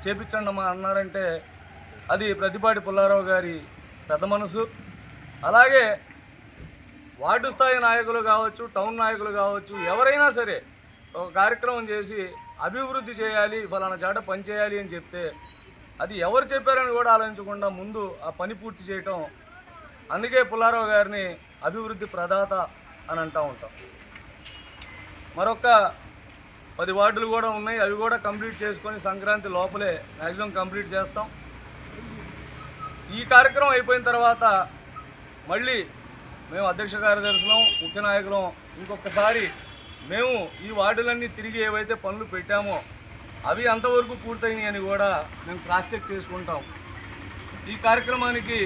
చేపించండి అమ్మా అన్నారంటే అది ప్రతిపాటి పుల్లారావు గారి పెద్ద మనసు. అలాగే వార్డు స్థాయి నాయకులు కావచ్చు, టౌన్ నాయకులు కావచ్చు, ఎవరైనా సరే ఒక కార్యక్రమం చేసి అభివృద్ధి చేయాలి, ఫలానా చాట పని చేయాలి అని చెప్తే అది ఎవరు చెప్పారని కూడా ఆలోచించకుండా ముందు ఆ పని పూర్తి చేయటం. అందుకే పుల్లారావు గారిని అభివృద్ధి ప్రదాత అని అంటూ ఉంటాం. మరొక 10 వార్డులు కూడా ఉన్నాయి, అవి కూడా కంప్లీట్ చేసుకొని సంక్రాంతి లోపలే మ్యాక్సిమం కంప్లీట్ చేస్తాం. ఈ కార్యక్రమం అయిపోయిన తర్వాత మళ్ళీ మేము అధ్యక్ష కార్యదర్శులం, ముఖ్య నాయకులం ఇంకొకసారి మేము ఈ వార్డులన్నీ తిరిగి ఏవైతే పనులు పెట్టామో అవి అంతవరకు పూర్తయినాయి అని కూడా మేము క్రాస్ చెక్ చేసుకుంటాం. ఈ కార్యక్రమానికి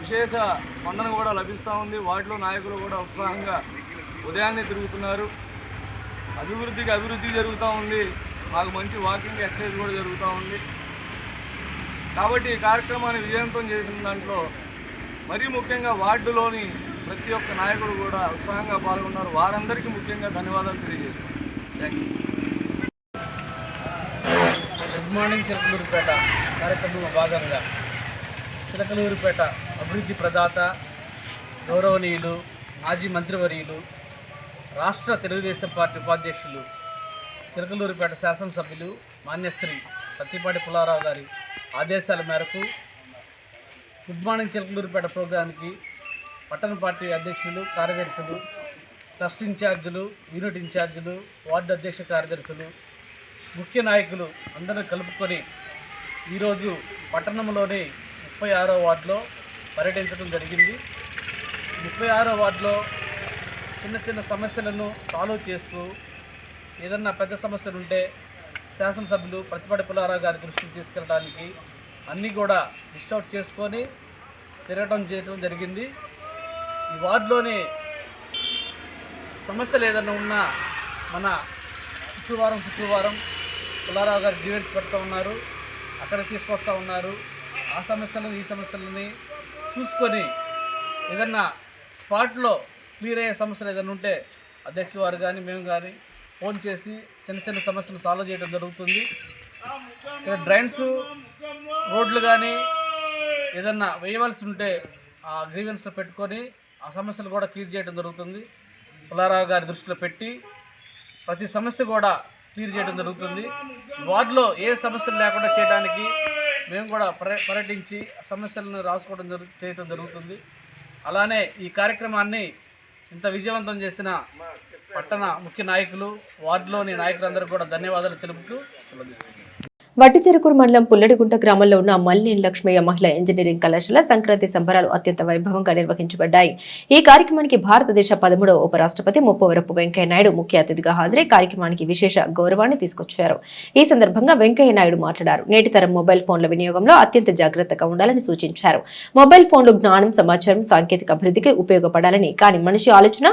విశేష స్పందన కూడా లభిస్తూ ఉంది. వార్డులో నాయకులు కూడా ఉత్సాహంగా ఉదయాన్నే తిరుగుతున్నారు. అభివృద్ధి జరుగుతూ ఉంది. మాకు మంచి వాకింగ్ ఎక్సర్సైజ్ కూడా జరుగుతూ ఉంది. కాబట్టి ఈ కార్యక్రమాన్ని విజయవంతం చేసిన దాంట్లో మరీ ముఖ్యంగా వార్డులోని ప్రతి ఒక్క నాయకుడు కూడా ఉత్సాహంగా పాల్గొన్నారు. వారందరికీ ముఖ్యంగా ధన్యవాదాలు తెలియజేస్తున్నాను. Thank you. Good morning Chilakaluripet కార్యక్రమంలో భాగంగా చిలకలూరుపేట అభివృద్ధి ప్రదాత గౌరవనీయులు మాజీ మంత్రివర్యులు రాష్ట్ర తెలుగుదేశం పార్టీ ఉపాధ్యక్షులు చిలకలూరుపేట శాసనసభ్యులు మాన్యశ్రీ ప్రతిపాటి పుల్లారావు గారి ఆదేశాల మేరకు గుడ్ మార్నింగ్ చిలకలూరుపేట ప్రోగ్రాంకి పట్టణ పార్టీ అధ్యక్షులు, కార్యదర్శులు, ట్రస్ట్ ఇన్ఛార్జీలు, యూనిట్ ఇన్ఛార్జీలు, వార్డు అధ్యక్ష కార్యదర్శులు, ముఖ్య నాయకులు అందరూ కలుపుకొని ఈరోజు పట్టణంలోని 36వ వార్డులో పర్యటించడం జరిగింది. 36వ వార్డులో చిన్న చిన్న సమస్యలను సాల్వ్ చేస్తూ ఏదన్నా పెద్ద సమస్యలు ఉంటే శాసనసభ్యులు ప్రతిపాటి పుల్లారావు గారి దృష్టికి తీసుకెళ్ళడానికి అన్నీ కూడా లిస్ట్ అవుట్ చేసుకొని చేయడం జరిగింది. ఈ వార్డులోని సమస్యలు ఏదైనా ఉన్నా మన శుక్రవారం పుల్లారావు గారు డివైడ్స్ పెడుతూ ఉన్నారు, అక్కడ తీసుకొస్తూ ఉన్నారు. ఆ సమస్యలను ఈ సమస్యలని చూసుకొని ఏదన్నా స్పాట్లో క్లియర్ అయ్యే సమస్యలు ఏదైనా ఉంటే అధ్యక్షుడు వారు కానీ మేము కానీ ఫోన్ చేసి చిన్న చిన్న సమస్యలు సాల్వ్ చేయడం జరుగుతుంది. డ్రైన్స్, రోడ్లు కానీ ఏదన్నా వేయవలసి ఉంటే ఆ గ్రీవెన్స్లో పెట్టుకొని ఆ సమస్యలు కూడా క్లియర్ చేయడం జరుగుతుంది. పుల్లారావు గారి దృష్టిలో పెట్టి ప్రతి సమస్య కూడా క్లియర్ చేయడం జరుగుతుంది. వార్డులో ఏ సమస్యలు లేకుండా చేయడానికి మేము కూడా పర్యటించి సమస్యలను రాసుకోవడం చేయడం జరుగుతుంది. అలానే ఈ కార్యక్రమాన్ని ఇంత విజయవంతం చేసిన పట్టణ ముఖ్య నాయకులు, వార్డులోని నాయకులందరూ కూడా ధన్యవాదాలు తెలుపుతూ సెలవుస్తున్నాను. వట్టిచెరుకూరు మండలం పుల్లడిగుంట గ్రామంలో ఉన్న మల్లేని లక్ష్మయ్య మహిళా ఇంజనీరింగ్ కళాశాల సంక్రాంతి సంబరాలు అత్యంత వైభవంగా నిర్వహించబడ్డాయి. ఈ కార్యక్రమానికి భారతదేశ 13వ ఉపరాష్ట్రపతి ముప్పవరపు వెంకయ్య నాయుడు ముఖ్య అతిథిగా హాజరై కార్యక్రమానికి విశేష గౌరవాన్ని తీసుకొచ్చారు. ఈ సందర్భంగా వెంకయ్య నాయుడు మాట్లాడారు. నేటి తరం మొబైల్ ఫోన్ల వినియోగంలో అత్యంత జాగ్రత్తగా ఉండాలని సూచించారు. మొబైల్ ఫోన్లు జ్ఞానం, సమాచారం, సాంకేతిక అభివృద్ధికి ఉపయోగపడాలని, కానీ మనిషి ఆలోచన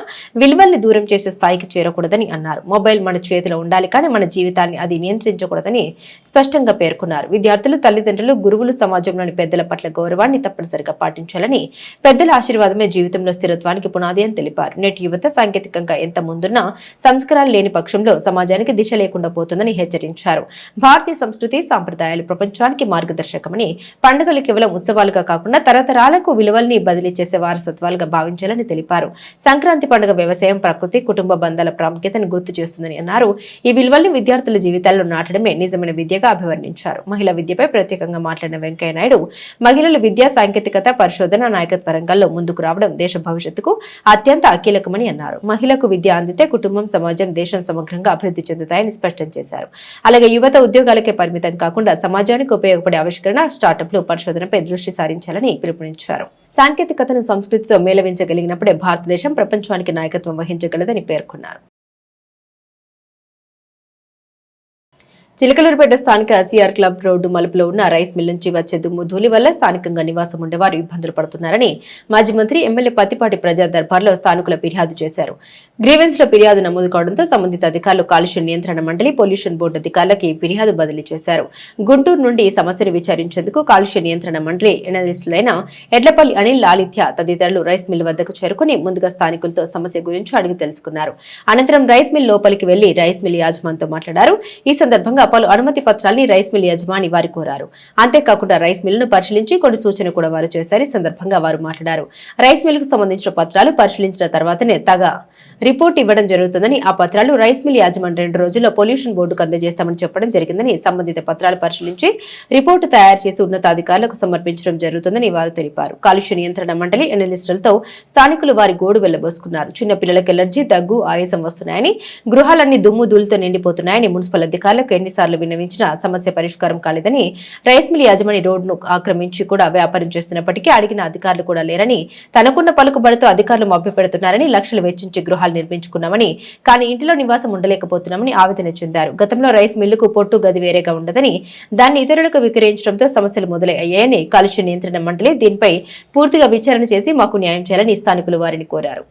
విలువల్ని దూరం చేసే స్థాయికి చేరకూడదని అన్నారు. మొబైల్ మన చేతిలో ఉండాలి, కానీ మన జీవితాన్ని అది నియంత్రించకూడదని స్పష్టంగా పేర్కొన్నారు. విద్యార్థులు, తల్లిదండ్రులు, గురువులు సమాజంలోని పెద్దల పట్ల గౌరవాన్ని తప్పనిసరిగా పాటించాలని, పెద్దల ఆశీర్వాదమే జీవితంలో స్థిరత్వానికి పునాది అని తెలిపారు. నేటి యువత సాంకేతికంగా ఎంత ముందున్నా సంస్కారాలు లేని పక్షంలో సమాజానికి దిశ లేకుండా పోతుందని హెచ్చరించారు. భారతీయ సంస్కృతి సాంప్రదాయాలు ప్రపంచానికి మార్గదర్శకమని, పండుగలు కేవలం ఉత్సవాలుగా కాకుండా తరతరాలకు విలువల్ని బదిలీ చేసే వారసత్వాలుగా భావించాలని తెలిపారు. సంక్రాంతి పండుగ వ్యవసాయం, ప్రకృతి, కుటుంబ బంధాల ప్రాముఖ్యతను గుర్తు చేస్తుందని అన్నారు. ఈ విలువల్ని విద్యార్థుల జీవితాల్లో నాటడమే నిజమైన విద్యగా అభివర్ణించారు. మహిళా విద్యపై ప్రత్యేకంగా మాట్లాడిన వెంకయ్య నాయుడు, మహిళలు విద్య, సాంకేతికత, పరిశోధన, నాయకత్వ రంగాల్లో ముందుకు రావడం దేశ భవిష్యత్తుకు అత్యంత కీలకమని అన్నారు. మహిళకు విద్య అందితే కుటుంబం, సమాజం, దేశం సమగ్రంగా అభివృద్ధి చెందుతాయని స్పష్టం చేశారు. అలాగే యువత ఉద్యోగాలకే పరిమితం కాకుండా సమాజానికి ఉపయోగపడే ఆవిష్కరణ, స్టార్టప్లు, పరిశోధనపై దృష్టి సారించాలని పిలుపునిచ్చారు. సాంకేతికతను సంస్కృతితో మేళవించగలిగినప్పుడే భారతదేశం ప్రపంచానికి నాయకత్వం వహించగలదని పేర్కొన్నారు. చిలకలూరుపేట స్థానిక సిఆర్ క్లబ్ రోడ్డు మలుపులో ఉన్న రైస్ మిల్ నుంచి వచ్చే దుమ్ము ధూళి వల్ల స్థానికంగా నివాసం ఉండేవారు ఇబ్బందులు పడుతున్నారని మాజీ మంత్రి, ఎమ్మెల్యే పత్తిపాటి ప్రజా దర్బార్లో స్థానికులు ఫిర్యాదు చేశారు. గ్రీవెన్స్ లో ఫిర్యాదు నమోదు కావడంతో సంబంధిత అధికారులు కాలుష్య నియంత్రణ మండలి, పొల్యూషన్ బోర్డు అధికారులకు ఫిర్యాదు బదిలీ చేశారు. గుంటూరు నుండి సమస్యను విచారించేందుకు కాలుష్య నియంత్రణ మండలి ఎనలిస్టులైన ఎడ్లపల్లి అనిల్, లాలిత్య తదితరులు రైస్ మిల్ వద్దకు చేరుకుని ముందుగా స్థానికులతో సమస్య గురించి అడిగి తెలుసుకున్నారు. అనంతరం రైస్ మిల్ లోపలికి వెళ్లి రైస్ మిల్ యాజమానితో మాట్లాడారు. ఈ సందర్భంగా పలు అనుమతి పత్రాల్ని రైస్ మిల్ యజమాని వారి కోరారు. అంతేకాకుండా రైస్ మిల్ ను పరిశీలించి కొన్ని సూచనలు కూడా వారు చేశారు. ఈ సందర్భంగా వారు మాట్లాడారు. రైస్ మిల్ కు సంబంధించిన పత్రాలు పరిశీలించిన తర్వాతనే తగ రిపోర్ట్ ఇవ్వడం జరుగుతుందని, ఆ పత్రాలు రైస్ మిల్ యాజమాని 2 రోజుల్లో పొల్యూషన్ బోర్డుకు అందజేస్తామని చెప్పడం జరిగిందని, సంబంధిత పత్రాలు పరిశీలించి రిపోర్టు తయారు చేసి ఉన్నతాధికారులకు సమర్పించడం జరుగుతుందని వారు తెలిపారు. కాలుష్య నియంత్రణ మండలి ఎనలిస్టులతో స్థానికులు వారి గోడు వెళ్లబోసుకున్నారు. చిన్న పిల్లలకు ఎలర్జీ, దగ్గు, ఆయాసం వస్తున్నాయని, గృహాలన్నీ దుమ్ము ధూళితో నిండిపోతున్నాయని ఎన్నిసార్లు విన్నవించినా సమస్య పరిష్కారం కాలేదని, రైస్ మిల్ యాజమాని రోడ్డును ఆక్రమించి కూడా వ్యాపారం చేస్తున్నప్పటికీ అడిగిన అధికారులు కూడా లేరని, తనకున్న పలుకుబడితో అధికారులు మభ్యపెడుతున్నారని, లక్షలు వెచ్చించి గృహాలు నిర్మించుకున్నామని, కానీ ఇంటిలో నివాసం ఉండలేకపోతున్నామని ఆవేదన చెందారు. గతంలో రైస్ మిల్లుకు పొట్టు గది వేరేగా ఉండదని, దాన్ని ఇతరులకు విక్రయించడంతో సమస్యలు మొదలయ్యాయని, కాలుష్య నియంత్రణ మండలి దీనిపై పూర్తిగా విచారణ చేసి మాకు న్యాయం చేయాలని స్థానికులు వారిని కోరారు.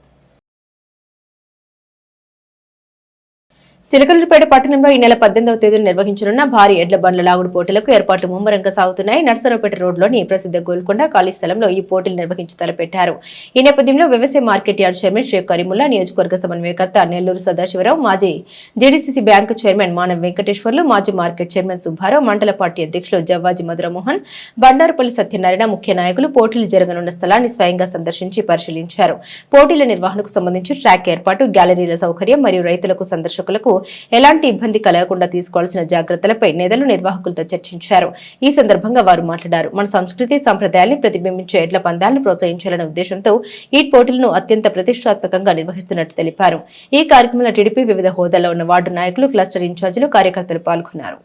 చిలకలూరుపేట పట్టణంలో ఈ నెల 18వ తేదీన నిర్వహించనున్న భారీ ఎడ్ల బండ్ల లాగుడు పోటీలకు ఏర్పాట్లు ముమ్మరంగా సాగుతున్నాయి. నర్సరావుపేట రోడ్లోని ప్రసిద్ధ గోల్కొండ ఖాళీ స్థలంలో ఈ పోటీలు నిర్వహించి తలపెట్టారు. ఈ నేపథ్యంలో వ్యవసాయ market yard chairman Sheikh Karimulla, నియోజకవర్గ సమన్వయకర్త నెల్లూరు సదాశివరావు, మాజీ జేడీసీసీ బ్యాంకు చైర్మన్ మానవ వెంకటేశ్వర్లు, మాజీ మార్కెట్ చైర్మన్ సుబ్బారావు, మండల పార్టీ అధ్యక్షులు జవ్వాజీ మధురమోహన్, బండారుపల్లి సత్యనారాయణ ముఖ్య నాయకులు పోటీలు జరగనున్న స్థలాన్ని స్వయంగా సందర్శించి పరిశీలించారు. పోటీల నిర్వహణకు సంబంధించి ట్రాక్ ఏర్పాటు, గ్యాలరీల సౌకర్యం మరియు రైతులకు, సందర్శకులకు ఎలాంటి ఇబ్బంది కలగకుండా తీసుకోవాల్సిన జాగ్రత్తలపై నేతలు నిర్వాహకులతో చర్చించారు. ఈ సందర్భంగా వారు మాట్లాడారు. మన సంస్కృతి సంప్రదాయాల్ని ప్రతిబింబించే ఎడ్ల పందాలను ప్రోత్సహించాలనే ఉద్దేశంతో ఈ పోటీలను అత్యంత ప్రతిష్టాత్మకంగా నిర్వహిస్తున్నట్టు తెలిపారు. ఈ కార్యక్రమంలో టీడీపీ వివిధ హోదాల్లో ఉన్న వార్డు నాయకులు, క్లస్టర్ ఇన్ఛార్జీలు, కార్యకర్తలు పాల్గొన్నారు.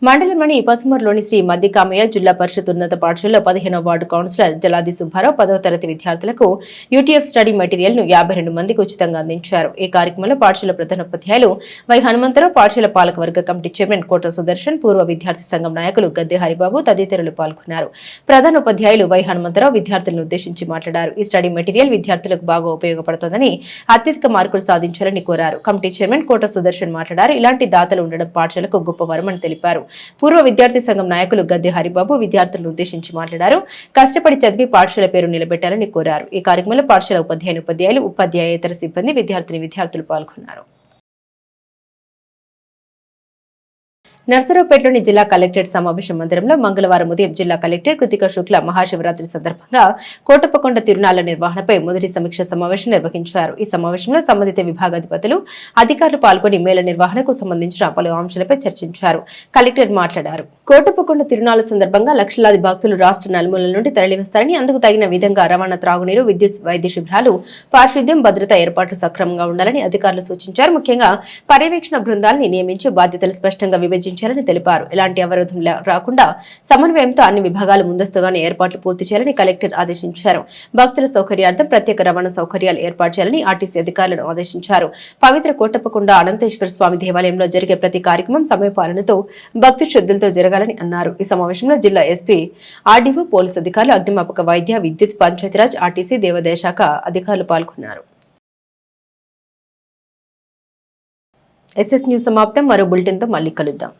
మండలంలోని పసుమూరులోని శ్రీ మద్దికామయ్య జిల్లా పరిషత్ ఉన్నత పాఠశాలలో 15వ వార్డు కౌన్సిలర్ జలాది సుబ్బారావు 10వ తరగతి విద్యార్థులకు యూటీఎఫ్ స్టడీ మెటీరియల్ ను 52 మందికి ఉచితంగా అందించారు. ఈ కార్యక్రమంలో పాఠశాల ప్రధానోపాధ్యాయులు వై హనుమంతరావు, పాఠశాల పాలకవర్గ కమిటీ చైర్మన్ కోట సుదర్శన్, పూర్వ విద్యార్థి సంఘం నాయకులు గద్దె హరిబాబు తదితరులు పాల్గొన్నారు. ప్రధానోపాధ్యాయులు వై హనుమంతరావు విద్యార్థులను ఉద్దేశించి మాట్లాడారు. ఈ స్టడీ మెటీరియల్ విద్యార్థులకు బాగా ఉపయోగపడుతోందని, అత్యధిక మార్కులు సాధించాలని కోరారు. కమిటీ చైర్మన్ కోట సుదర్శన్ మాట్లాడారు. ఇలాంటి దాతలు ఉండడం పాఠశాలకు గొప్ప వరమని తెలిపారు. పూర్వ విద్యార్థి సంఘం నాయకులు గద్దె హరిబాబు విద్యార్థులను ఉద్దేశించి మాట్లాడారు. కష్టపడి చదివి పాఠశాల పేరు నిలబెట్టాలని కోరారు. ఈ కార్యక్రమంలో పాఠశాల ఉపాధ్యాయులు, ఉపాధ్యాయేతర సిబ్బంది, విద్యార్థులు పాల్గొన్నారు. నర్సరావుపేటలోని జిల్లా కలెక్టరేట్ సమావేశ మందిరంలో మంగళవారం ఉదయం జిల్లా కలెక్టర్ కృతికా శుక్ల మహాశివరాత్రి సందర్భంగా కోటప్పకొండ తిరునాళ్ల నిర్వహణపై మొదటి సమీక్ష సమావేశం నిర్వహించారు. ఈ సమావేశంలో సంబంధిత విభాగాధిపతులు, అధికారులు పాల్గొని మేళ నిర్వహణకు సంబంధించిన పలు అంశాలపై చర్చించారు. కలెక్టర్ మాట్లాడారు. కోటప్పకొండ తిరునాళ్ల సందర్భంగా లక్షలాది భక్తులు రాష్ట్ర నలుమూలల నుండి తరలివస్తారని, అందుకు తగిన విధంగా రవాణా, త్రాగునీరు, విద్యుత్, వైద్య శిబిరాలు, పారిశుద్ధ్యం, భద్రతా ఏర్పాట్లు సక్రమంగా ఉండాలని అధికారులు సూచించారు. ముఖ్యంగా పర్యవేక్షణ బృందాలను నియమించి బాధ్యతలు స్పష్టంగా విభజించాలని తెలిపారు. ఎలాంటి అవరోధం రాకుండా సమన్వయంతో అన్ని విభాగాలు ముందస్తుగానే ఏర్పాట్లు పూర్తి చేయాలని కలెక్టర్ ఆదేశించారు. భక్తుల సౌకర్యార్థం ప్రత్యేక రవాణా సౌకర్యాలు ఏర్పాటు చేయాలని ఆర్టీసీ అధికారులను ఆదేశించారు. పవిత్ర కోటప్పకొండ అనంతేశ్వర స్వామి దేవాలయంలో జరిగే ప్రతి కార్యక్రమం సమయపాలనతో భక్తి శ్రద్ధలతో జరగాలని అన్నారు. ఈ సమావేశంలో జిల్లా ఎస్పీ, ఆర్డీఓ, పోలీసు అధికారులు, అగ్నిమాపక, వైద్య, విద్యుత్, పంచాయతీరాజ్, ఆర్టీసీ, దేవాదాయ శాఖ అధికారులు పాల్గొన్నారు. ఎస్ఎస్ న్యూస్ సమాప్తం. మరో బులెటిన్తో మళ్ళీ కలుద్దాం.